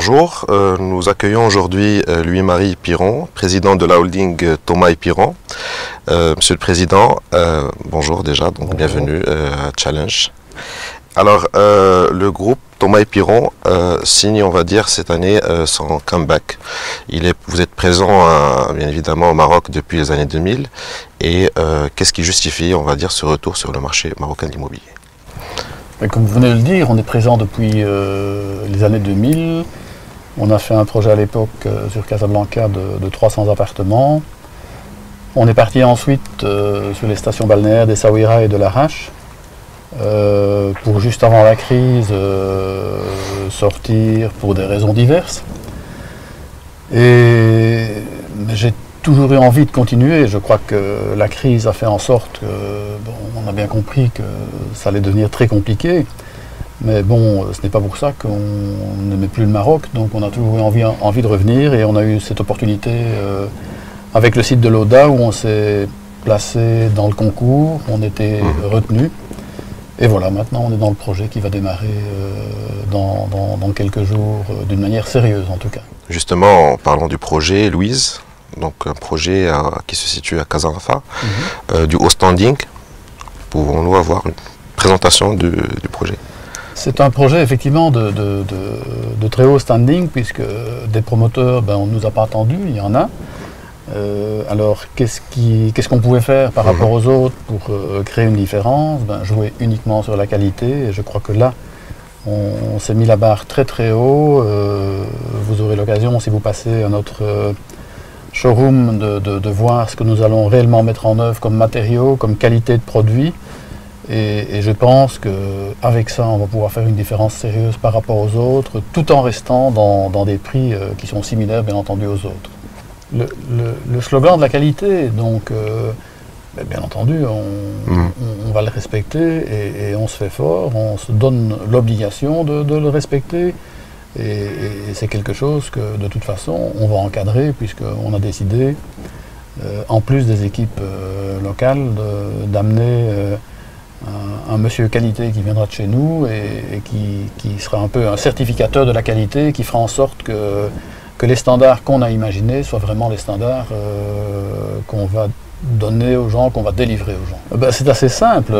Bonjour, nous accueillons aujourd'hui Louis-Marie Piron, président de la holding Thomas et Piron. Monsieur le Président, bonjour déjà, donc bonjour. Bienvenue à Challenge. Alors, le groupe Thomas et Piron signe, on va dire, cette année son comeback. Vous êtes présent, bien évidemment, au Maroc depuis les années 2000. Et qu'est-ce qui justifie, on va dire, ce retour sur le marché marocain de l'immobilier? Comme vous venez de le dire, on est présent depuis les années 2000. On a fait un projet à l'époque sur Casablanca de 300 appartements. On est parti ensuite sur les stations balnéaires d'Essaouira et de Larache. Pour juste avant la crise sortir pour des raisons diverses. Mais j'ai toujours eu envie de continuer. Je crois que la crise a fait en sorte que, on a bien compris que ça allait devenir très compliqué. Mais bon, ce n'est pas pour ça qu'on n'aimait plus le Maroc. Donc on a toujours eu envie de revenir et on a eu cette opportunité avec le site de l'Oda où on s'est placé dans le concours, on était retenu. Et voilà, maintenant on est dans le projet qui va démarrer dans quelques jours, d'une manière sérieuse en tout cas. Justement, en parlant du projet, Louise, donc un projet qui se situe à Casablanca, du haut standing, pouvons-nous avoir une présentation du projet? C'est un projet effectivement de très haut standing, puisque des promoteurs, on ne nous a pas attendus, il y en a. Alors, qu'est-ce qu'on pouvait faire par rapport aux autres pour créer une différence? Jouer uniquement sur la qualité, et je crois que là, on s'est mis la barre très très haut. Vous aurez l'occasion, si vous passez à notre showroom, de voir ce que nous allons réellement mettre en œuvre comme matériaux, comme qualité de produit. Et je pense qu'avec ça, on va pouvoir faire une différence sérieuse par rapport aux autres, tout en restant dans des prix qui sont similaires, bien entendu, aux autres. Le slogan de la qualité, donc, bien entendu, on va le respecter et on se fait fort, on se donne l'obligation de le respecter. Et c'est quelque chose que, de toute façon, on va encadrer, puisqu'on a décidé, en plus des équipes locales, d'amener un monsieur qualité qui viendra de chez nous et qui sera un peu un certificateur de la qualité, qui fera en sorte que les standards qu'on a imaginés soient vraiment les standards qu'on va donner aux gens, qu'on va délivrer aux gens. C'est assez simple.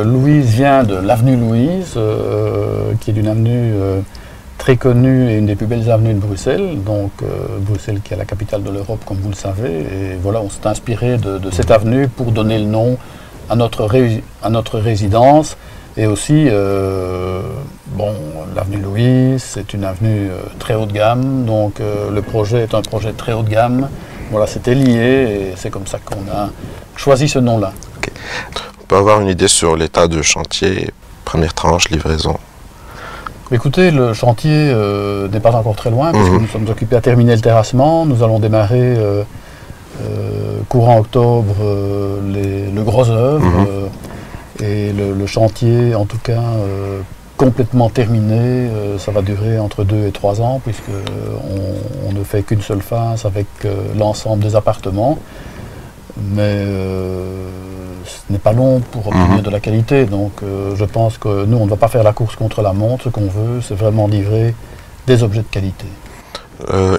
Louise vient de l'avenue Louise, qui est une avenue très connue et une des plus belles avenues de Bruxelles. Donc Bruxelles qui est la capitale de l'Europe, comme vous le savez. Et voilà, on s'est inspiré de cette avenue pour donner le nom à notre résidence. Et aussi, l'avenue Louise, c'est une avenue très haut de gamme, donc le projet est un projet très haut de gamme. Voilà, c'était lié et c'est comme ça qu'on a choisi ce nom-là. Okay. On peut avoir une idée sur l'état de chantier, première tranche, livraison? Écoutez, le chantier n'est pas encore très loin, puisque nous sommes occupés à terminer le terrassement. Nous allons démarrer courant octobre le gros œuvre. Et le chantier, en tout cas, complètement terminé, ça va durer entre 2 et 3 ans, puisqu'on ne fait qu'une seule phase avec l'ensemble des appartements. Mais ce n'est pas long pour obtenir de la qualité. Donc je pense que nous, on ne va pas faire la course contre la montre. Ce qu'on veut, c'est vraiment livrer des objets de qualité.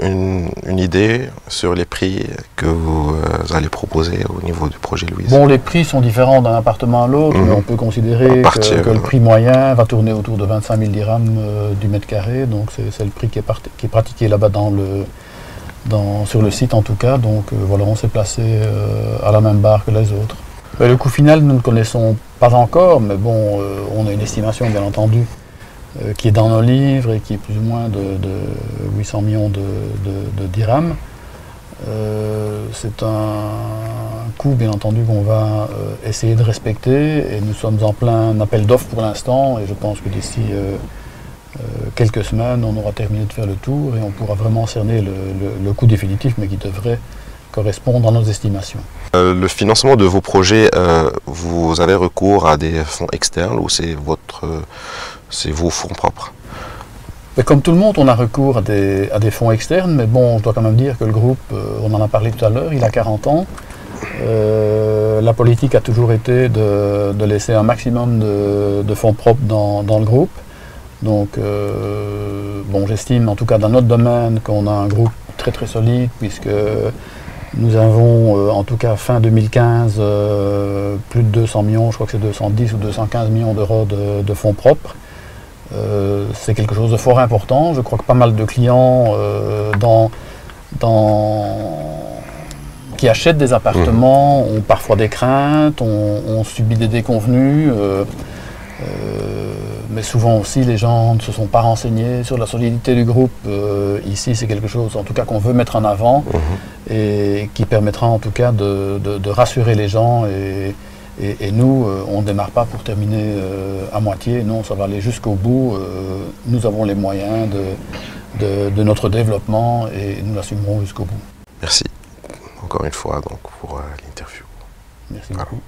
Une idée sur les prix que vous allez proposer au niveau du projet Louise? Bon, les prix sont différents d'un appartement à l'autre, mais on peut considérer que le prix moyen va tourner autour de 25 000 dirhams du mètre carré. Donc c'est le prix qui est pratiqué là-bas sur le site en tout cas. Donc voilà, on s'est placé à la même barre que les autres. Le coût final, nous ne connaissons pas encore, mais bon, on a une estimation bien entendu qui est dans nos livres et qui est plus ou moins de 800 millions de dirhams. C'est un coût, bien entendu, qu'on va essayer de respecter et nous sommes en plein appel d'offres pour l'instant et je pense que d'ici quelques semaines, on aura terminé de faire le tour et on pourra vraiment cerner le coût définitif, mais qui devrait correspondre à nos estimations. Le financement de vos projets, vous avez recours à des fonds externes ou c'est vos fonds propres? Mais comme tout le monde, on a recours à des fonds externes, mais bon, je dois quand même dire que le groupe, on en a parlé tout à l'heure, il a 40 ans. La politique a toujours été de laisser un maximum de fonds propres dans le groupe. Donc, bon, j'estime en tout cas dans notre domaine qu'on a un groupe très très solide, puisque nous avons en tout cas fin 2015 plus de 200 millions, je crois que c'est 210 ou 215 millions d'euros de fonds propres. C'est quelque chose de fort important. Je crois que pas mal de clients qui achètent des appartements ont parfois des craintes, ont subi des déconvenues. Mais souvent aussi, les gens ne se sont pas renseignés sur la solidité du groupe. Ici, c'est quelque chose, en tout cas, qu'on veut mettre en avant et qui permettra, en tout cas, de rassurer les gens. Et nous, on ne démarre pas pour terminer à moitié. Non, ça va aller jusqu'au bout. Nous avons les moyens de notre développement et nous l'assumerons jusqu'au bout. Merci encore une fois donc, pour l'interview. Merci beaucoup.